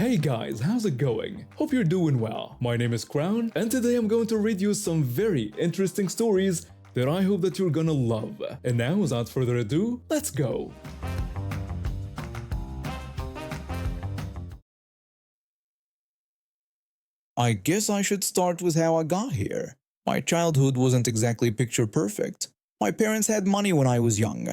Hey guys, how's it going? Hope you're doing well. My name is Crown, and today I'm going to read you some very interesting stories that I hope that you're gonna love. And now, without further ado, let's go! I guess I should start with how I got here. My childhood wasn't exactly picture perfect. My parents had money when I was young.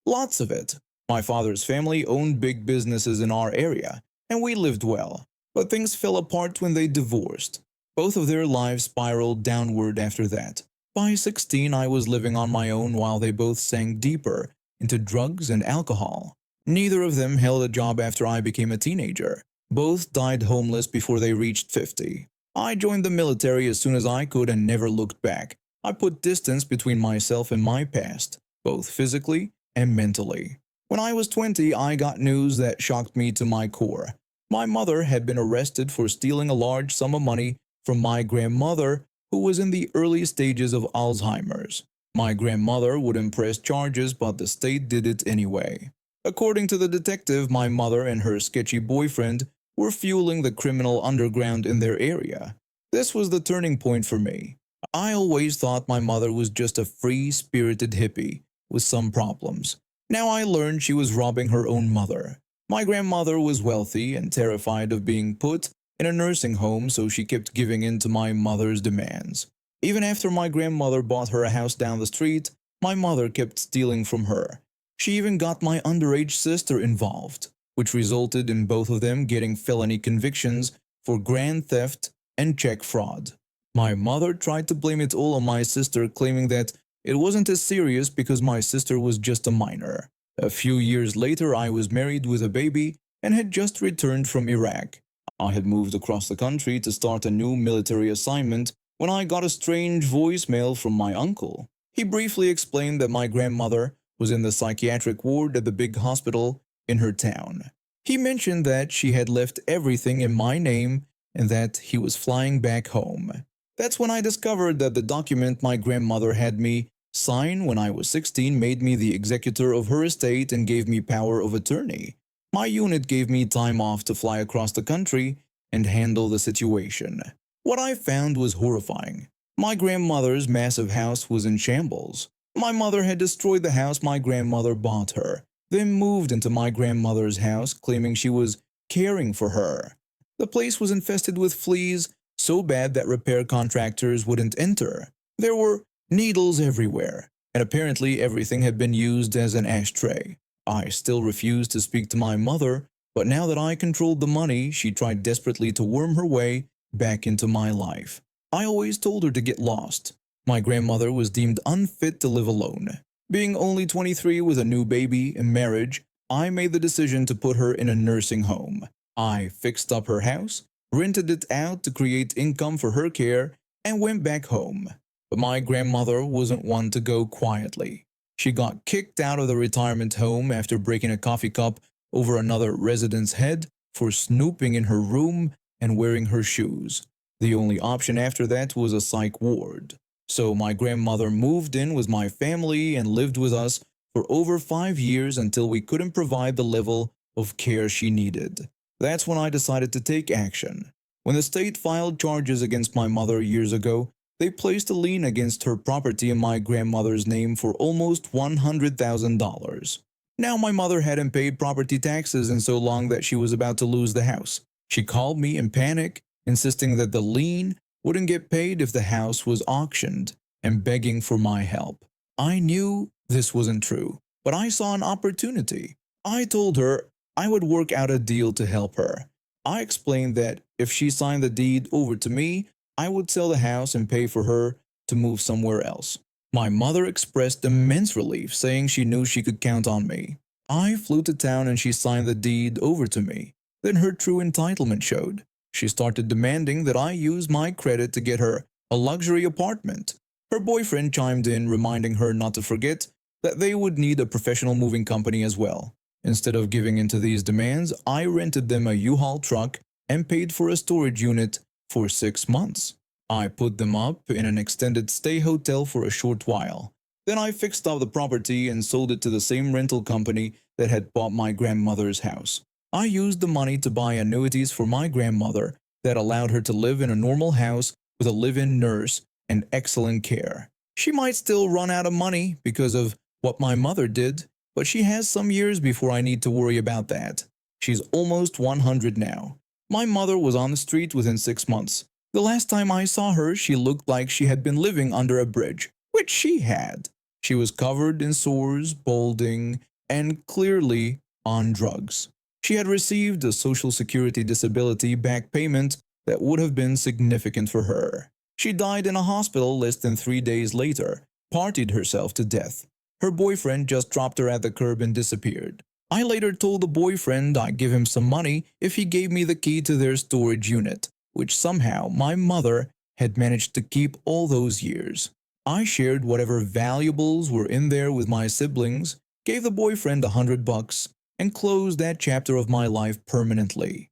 Lots of it. My father's family owned big businesses in our area, and we lived well. But things fell apart when they divorced. Both of their lives spiraled downward after that. By 16, I was living on my own while they both sank deeper into drugs and alcohol. Neither of them held a job after I became a teenager. Both died homeless before they reached 50. I joined the military as soon as I could and never looked back. I put distance between myself and my past, both physically and mentally. When I was 20, I got news that shocked me to my core. My mother had been arrested for stealing a large sum of money from my grandmother, who was in the early stages of Alzheimer's. My grandmother wouldn't press charges, but the state did it anyway. According to the detective, my mother and her sketchy boyfriend were fueling the criminal underground in their area. This was the turning point for me. I always thought my mother was just a free-spirited hippie with some problems. Now I learned she was robbing her own mother. My grandmother was wealthy and terrified of being put in a nursing home, so she kept giving in to my mother's demands. Even after my grandmother bought her a house down the street, my mother kept stealing from her. She even got my underage sister involved, which resulted in both of them getting felony convictions for grand theft and check fraud. My mother tried to blame it all on my sister, claiming that it wasn't as serious because my sister was just a minor. A few years later, I was married with a baby and had just returned from Iraq. I had moved across the country to start a new military assignment when I got a strange voicemail from my uncle. He briefly explained that my grandmother was in the psychiatric ward at the big hospital in her town. He mentioned that she had left everything in my name and that he was flying back home. That's when I discovered that the document my grandmother had me sign when I was 16 made me the executor of her estate and gave me power of attorney. My unit gave me time off to fly across the country and handle the situation. What I found was horrifying. My grandmother's massive house was in shambles. My mother had destroyed the house my grandmother bought her, then moved into my grandmother's house claiming she was caring for her. The place was infested with fleas, so bad that repair contractors wouldn't enter. There were needles everywhere, and apparently everything had been used as an ashtray. I still refused to speak to my mother, but now that I controlled the money, she tried desperately to worm her way back into my life. I always told her to get lost. My grandmother was deemed unfit to live alone. Being only 23 with a new baby and marriage, I made the decision to put her in a nursing home. I fixed up her house, rented it out to create income for her care, and went back home. But my grandmother wasn't one to go quietly. She got kicked out of the retirement home after breaking a coffee cup over another resident's head for snooping in her room and wearing her shoes. The only option after that was a psych ward. So my grandmother moved in with my family and lived with us for over 5 years until we couldn't provide the level of care she needed. That's when I decided to take action. When the state filed charges against my mother years ago, they placed a lien against her property in my grandmother's name for almost $100,000. Now my mother hadn't paid property taxes in so long that she was about to lose the house. She called me in panic, insisting that the lien wouldn't get paid if the house was auctioned, and begging for my help. I knew this wasn't true, but I saw an opportunity. I told her I would work out a deal to help her. I explained that if she signed the deed over to me, I would sell the house and pay for her to move somewhere else. My mother expressed immense relief, saying she knew she could count on me. I flew to town and she signed the deed over to me. Then her true entitlement showed. She started demanding that I use my credit to get her a luxury apartment. Her boyfriend chimed in, reminding her not to forget that they would need a professional moving company as well. Instead of giving in to these demands, I rented them a U-Haul truck and paid for a storage unit for 6 months. I put them up in an extended stay hotel for a short while. Then I fixed up the property and sold it to the same rental company that had bought my grandmother's house. I used the money to buy annuities for my grandmother that allowed her to live in a normal house with a live-in nurse and excellent care. She might still run out of money because of what my mother did, but she has some years before I need to worry about that. She's almost 100 now. My mother was on the street within 6 months. The last time I saw her, she looked like she had been living under a bridge, which she had. She was covered in sores, balding, and clearly on drugs. She had received a Social Security disability back payment that would have been significant for her. She died in a hospital less than 3 days later, partied herself to death. Her boyfriend just dropped her at the curb and disappeared. I later told the boyfriend I'd give him some money if he gave me the key to their storage unit, which somehow my mother had managed to keep all those years. I shared whatever valuables were in there with my siblings, gave the boyfriend $100, and closed that chapter of my life permanently.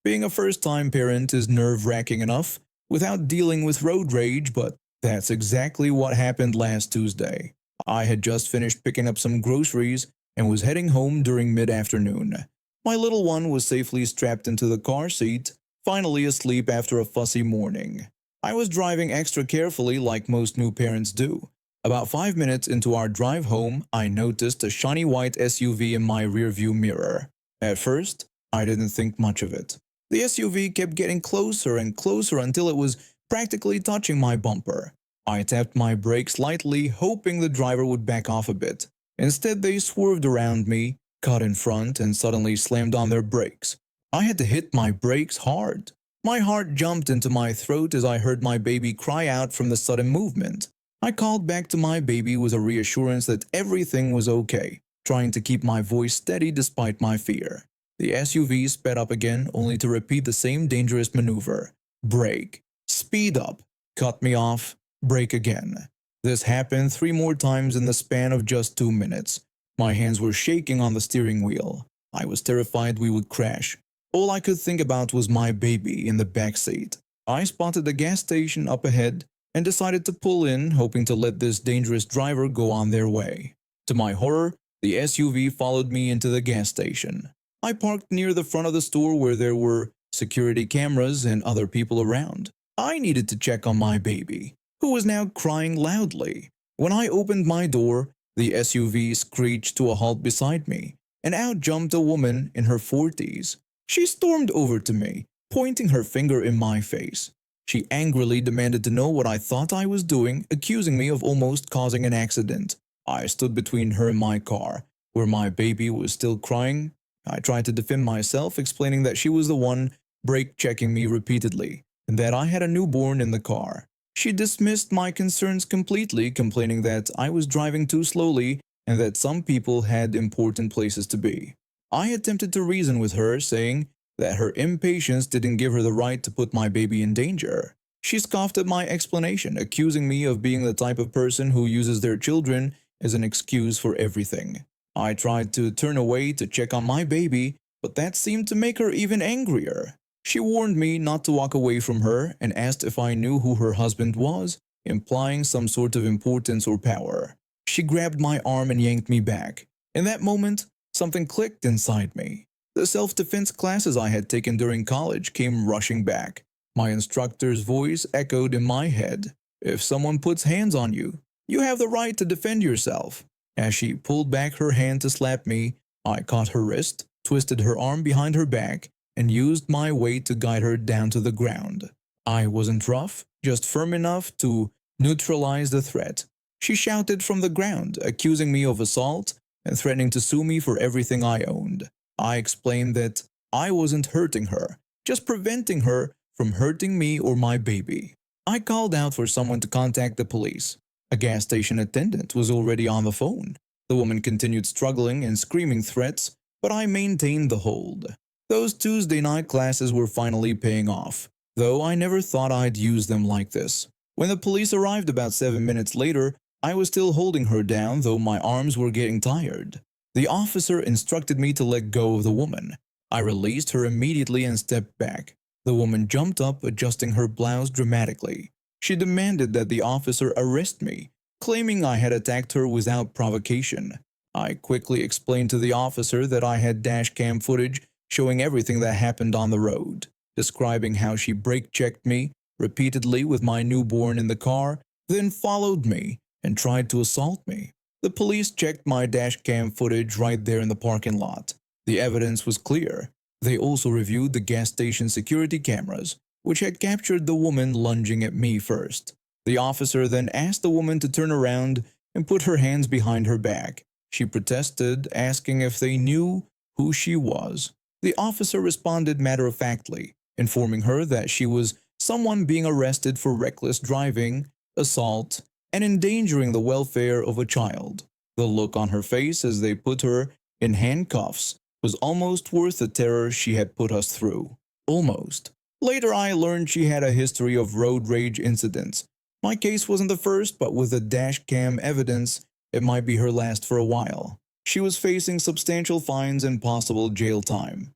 Being a first-time parent is nerve-wracking enough without dealing with road rage, but that's exactly what happened last Tuesday. I had just finished picking up some groceries and was heading home during mid-afternoon. My little one was safely strapped into the car seat, finally asleep after a fussy morning. I was driving extra carefully like most new parents do. About 5 minutes into our drive home, I noticed a shiny white SUV in my rearview mirror. At first, I didn't think much of it. The SUV kept getting closer and closer until it was practically touching my bumper. I tapped my brakes lightly, hoping the driver would back off a bit. Instead, they swerved around me, cut in front, and suddenly slammed on their brakes. I had to hit my brakes hard. My heart jumped into my throat as I heard my baby cry out from the sudden movement. I called back to my baby with a reassurance that everything was okay, trying to keep my voice steady despite my fear. The SUV sped up again, only to repeat the same dangerous maneuver. Brake. Speed up. Cut me off. Brake again. This happened 3 more times in the span of just 2 minutes. My hands were shaking on the steering wheel. I was terrified we would crash. All I could think about was my baby in the backseat. I spotted a gas station up ahead and decided to pull in, hoping to let this dangerous driver go on their way. To my horror, the SUV followed me into the gas station. I parked near the front of the store where there were security cameras and other people around. I needed to check on my baby, who was now crying loudly. When I opened my door, the SUV screeched to a halt beside me, and out jumped a woman in her 40s. She stormed over to me, pointing her finger in my face. She angrily demanded to know what I thought I was doing, accusing me of almost causing an accident. I stood between her and my car, where my baby was still crying. I tried to defend myself, explaining that she was the one brake-checking me repeatedly, and that I had a newborn in the car. She dismissed my concerns completely, complaining that I was driving too slowly and that some people had important places to be. I attempted to reason with her, saying that her impatience didn't give her the right to put my baby in danger. She scoffed at my explanation, accusing me of being the type of person who uses their children as an excuse for everything. I tried to turn away to check on my baby, but that seemed to make her even angrier. She warned me not to walk away from her and asked if I knew who her husband was, implying some sort of importance or power. She grabbed my arm and yanked me back. In that moment, something clicked inside me. The self-defense classes I had taken during college came rushing back. My instructor's voice echoed in my head. If someone puts hands on you, you have the right to defend yourself. As she pulled back her hand to slap me, I caught her wrist, twisted her arm behind her back, and used my weight to guide her down to the ground. I wasn't rough, just firm enough to neutralize the threat. She shouted from the ground, accusing me of assault and threatening to sue me for everything I owned. I explained that I wasn't hurting her, just preventing her from hurting me or my baby. I called out for someone to contact the police. A gas station attendant was already on the phone. The woman continued struggling and screaming threats, but I maintained the hold. Those Tuesday night classes were finally paying off, though I never thought I'd use them like this. When the police arrived about 7 minutes later, I was still holding her down, though my arms were getting tired. The officer instructed me to let go of the woman. I released her immediately and stepped back. The woman jumped up, adjusting her blouse dramatically. She demanded that the officer arrest me, claiming I had attacked her without provocation. I quickly explained to the officer that I had dash cam footage showing everything that happened on the road, describing how she brake checked me repeatedly with my newborn in the car, then followed me and tried to assault me. The police checked my dash cam footage right there in the parking lot. The evidence was clear. They also reviewed the gas station security cameras, which had captured the woman lunging at me first. The officer then asked the woman to turn around and put her hands behind her back. She protested, asking if they knew who she was. The officer responded matter-of-factly, informing her that she was someone being arrested for reckless driving, assault, and endangering the welfare of a child. The look on her face as they put her in handcuffs was almost worth the terror she had put us through. Almost. Later I learned she had a history of road rage incidents. My case wasn't the first, but with the dash cam evidence, it might be her last for a while. She was facing substantial fines and possible jail time.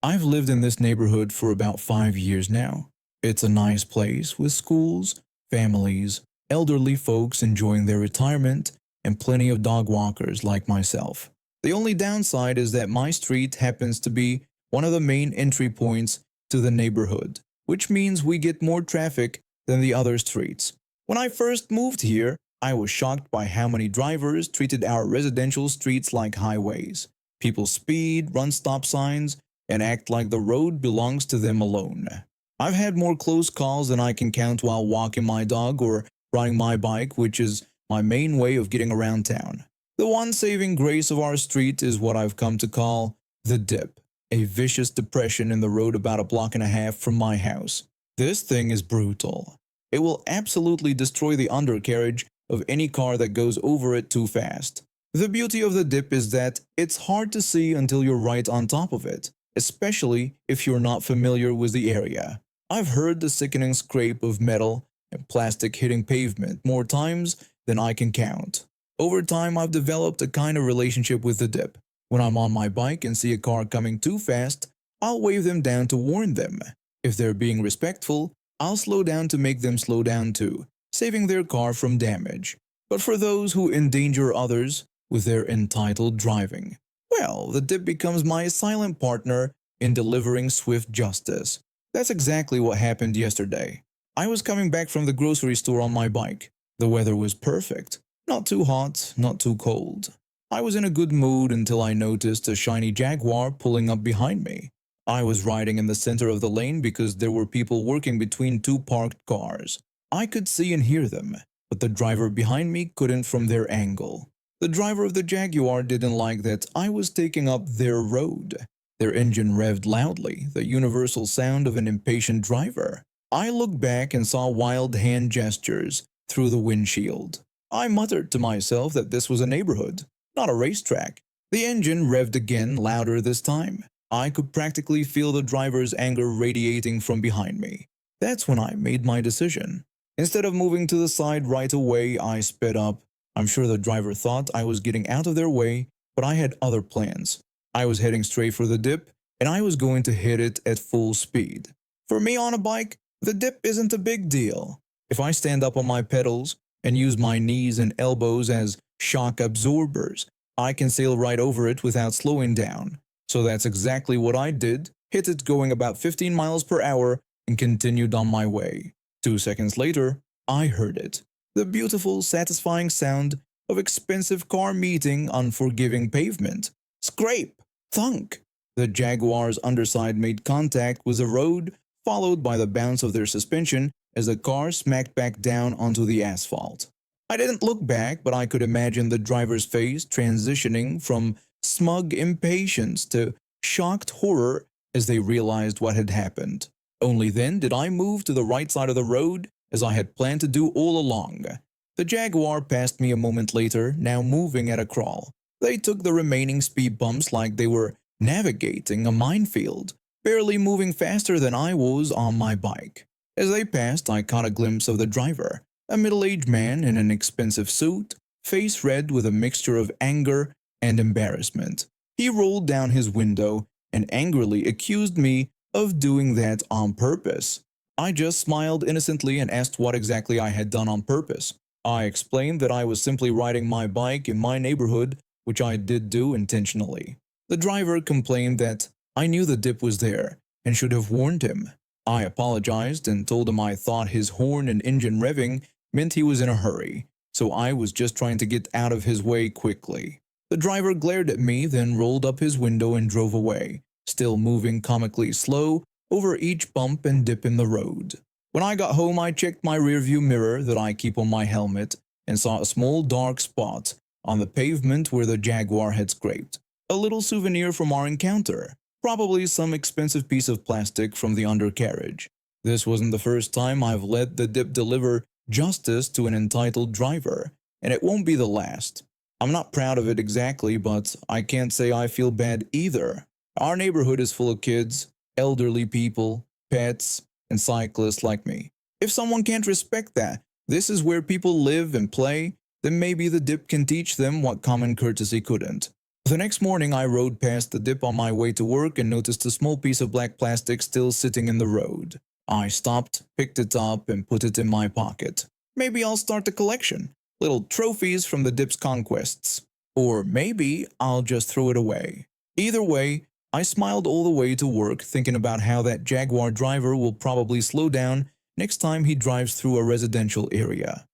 I've lived in this neighborhood for about 5 years now. It's a nice place with schools, families, elderly folks enjoying their retirement, and plenty of dog walkers like myself. The only downside is that my street happens to be one of the main entry points to the neighborhood, which means we get more traffic than the other streets. When I first moved here, I was shocked by how many drivers treated our residential streets like highways. People speed, run stop signs, and act like the road belongs to them alone. I've had more close calls than I can count while walking my dog or riding my bike, which is my main way of getting around town. The one saving grace of our street is what I've come to call the dip, a vicious depression in the road about a block and a half from my house. This thing is brutal. It will absolutely destroy the undercarriage of any car that goes over it too fast. The beauty of the dip is that it's hard to see until you're right on top of it, especially if you're not familiar with the area. I've heard the sickening scrape of metal and plastic hitting pavement more times than I can count. Over time, I've developed a kind of relationship with the dip. When I'm on my bike and see a car coming too fast, I'll wave them down to warn them. If they're being respectful, I'll slow down to make them slow down too, saving their car from damage. But for those who endanger others with their entitled driving, well, the dip becomes my silent partner in delivering swift justice. That's exactly what happened yesterday. I was coming back from the grocery store on my bike. The weather was perfect. Not too hot, not too cold. I was in a good mood until I noticed a shiny Jaguar pulling up behind me. I was riding in the center of the lane because there were people working between two parked cars. I could see and hear them, but the driver behind me couldn't from their angle. The driver of the Jaguar didn't like that I was taking up their road. Their engine revved loudly, the universal sound of an impatient driver. I looked back and saw wild hand gestures through the windshield. I muttered to myself that this was a neighborhood, not a racetrack. The engine revved again, louder this time. I could practically feel the driver's anger radiating from behind me. That's when I made my decision. Instead of moving to the side right away, I sped up. I'm sure the driver thought I was getting out of their way, but I had other plans. I was heading straight for the dip, and I was going to hit it at full speed. For me on a bike, the dip isn't a big deal. If I stand up on my pedals and use my knees and elbows as shock absorbers, I can sail right over it without slowing down. So that's exactly what I did, hit it going about 15 miles per hour and continued on my way. 2 seconds later, I heard it. The beautiful, satisfying sound of expensive car meeting unforgiving pavement. Scrape! Thunk! The Jaguar's underside made contact with the road, followed by the bounce of their suspension as the car smacked back down onto the asphalt. I didn't look back, but I could imagine the driver's face transitioning from smug impatience to shocked horror as they realized what had happened. Only then did I move to the right side of the road, as I had planned to do all along. The Jaguar passed me a moment later, now moving at a crawl. They took the remaining speed bumps like they were navigating a minefield, barely moving faster than I was on my bike. As they passed, I caught a glimpse of the driver, a middle-aged man in an expensive suit, face red with a mixture of anger and embarrassment. He rolled down his window and angrily accused me of doing that on purpose. I just smiled innocently and asked what exactly I had done on purpose. I explained that I was simply riding my bike in my neighborhood, which I did do intentionally. The driver complained that I knew the dip was there and should have warned him. I apologized and told him I thought his horn and engine revving meant he was in a hurry, so I was just trying to get out of his way quickly. The driver glared at me, then rolled up his window and drove away, still moving comically slow over each bump and dip in the road. When I got home, I checked my rearview mirror that I keep on my helmet and saw a small dark spot on the pavement where the Jaguar had scraped. A little souvenir from our encounter, probably some expensive piece of plastic from the undercarriage. This wasn't the first time I've let the dip deliver justice to an entitled driver, and it won't be the last. I'm not proud of it exactly, but I can't say I feel bad either. Our neighborhood is full of kids, elderly people, pets, and cyclists like me. If someone can't respect that, this is where people live and play, then maybe the dip can teach them what common courtesy couldn't. The next morning, I rode past the dip on my way to work and noticed a small piece of black plastic still sitting in the road. I stopped, picked it up, and put it in my pocket. Maybe I'll start a collection. Little trophies from the dip's conquests. Or maybe I'll just throw it away. Either way, I smiled all the way to work, thinking about how that Jaguar driver will probably slow down next time he drives through a residential area.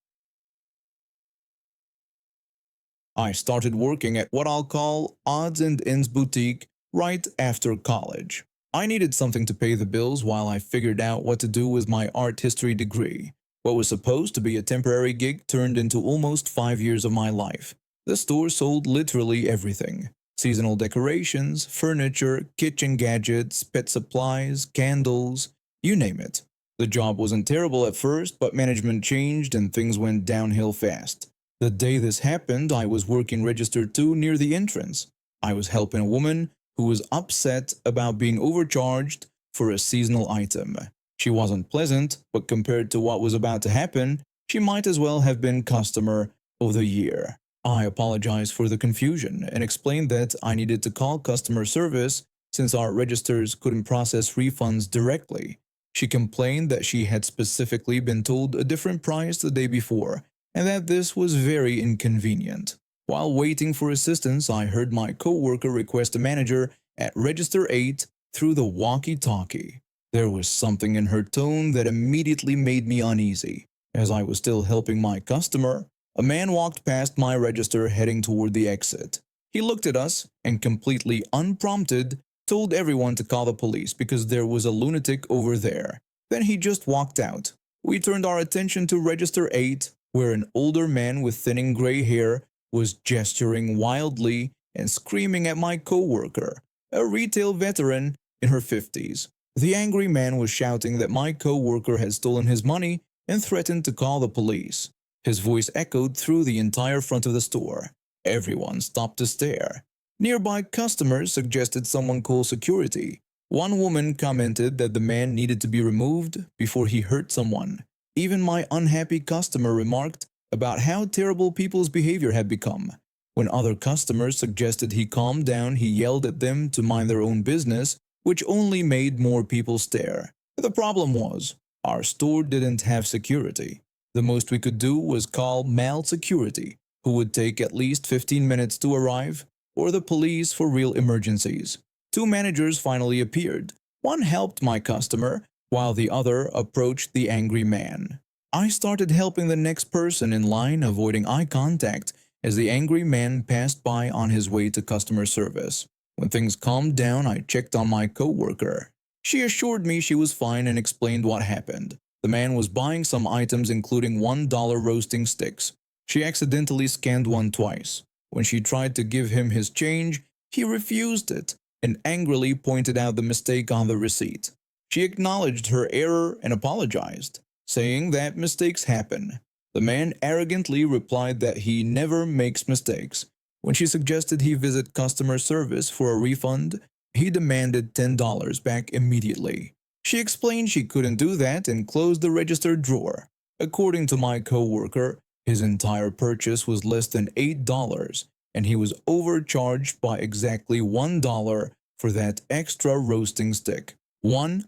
I started working at what I'll call Odds and Ends Boutique right after college. I needed something to pay the bills while I figured out what to do with my art history degree. What was supposed to be a temporary gig turned into almost 5 years of my life. The store sold literally everything. Seasonal decorations, furniture, kitchen gadgets, pet supplies, candles, you name it. The job wasn't terrible at first, but management changed and things went downhill fast. The day this happened, I was working register 2 near the entrance. I was helping a woman who was upset about being overcharged for a seasonal item. She wasn't pleasant, but compared to what was about to happen, she might as well have been customer of the year. I apologized for the confusion and explained that I needed to call customer service since our registers couldn't process refunds directly. She complained that she had specifically been told a different price the day before and that this was very inconvenient. While waiting for assistance, I heard my coworker request a manager at Register 8 through the walkie-talkie. There was something in her tone that immediately made me uneasy. As I was still helping my customer, a man walked past my register heading toward the exit. He looked at us and, completely unprompted, told everyone to call the police because there was a lunatic over there. Then he just walked out. We turned our attention to Register 8, where an older man with thinning gray hair was gesturing wildly and screaming at my coworker, a retail veteran in her 50s. The angry man was shouting that my coworker had stolen his money and threatened to call the police. His voice echoed through the entire front of the store. Everyone stopped to stare. Nearby customers suggested someone call security. One woman commented that the man needed to be removed before he hurt someone. Even my unhappy customer remarked about how terrible people's behavior had become. When other customers suggested he calm down, he yelled at them to mind their own business, which only made more people stare. The problem was, our store didn't have security. The most we could do was call mall security, who would take at least 15 minutes to arrive, or the police for real emergencies. 2 managers finally appeared. One helped my customer, while the other approached the angry man. I started helping the next person in line, avoiding eye contact as the angry man passed by on his way to customer service. When things calmed down, I checked on my coworker. She assured me she was fine and explained what happened. The man was buying some items including $1 roasting sticks. She accidentally scanned one twice. When she tried to give him his change, he refused it and angrily pointed out the mistake on the receipt. She acknowledged her error and apologized, saying that mistakes happen. The man arrogantly replied that he never makes mistakes. When she suggested he visit customer service for a refund, he demanded $10 back immediately. She explained she couldn't do that and closed the register drawer. According to my coworker, his entire purchase was less than $8, and he was overcharged by exactly $1 for that extra roasting stick. $1.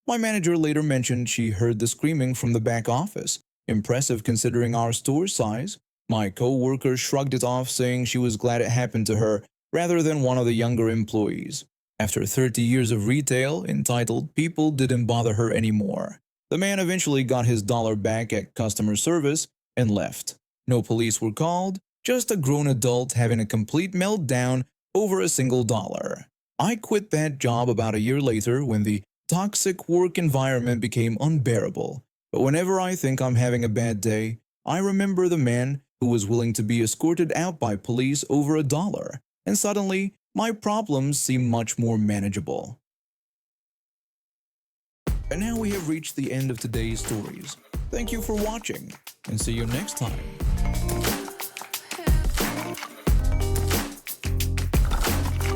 My manager later mentioned she heard the screaming from the back office, Impressive considering our store size. My co-worker shrugged it off, saying she was glad it happened to her rather than one of the younger employees. After 30 years of retail, entitled people didn't bother her anymore. The man eventually got his dollar back at customer service and left. No police were called, just a grown adult having a complete meltdown over a single dollar. I quit that job about a year later when the toxic work environment became unbearable. But whenever I think I'm having a bad day, I remember the man who was willing to be escorted out by police over a dollar, and suddenly my problems seem much more manageable. And now we have reached the end of today's stories. Thank you for watching, and see you next time.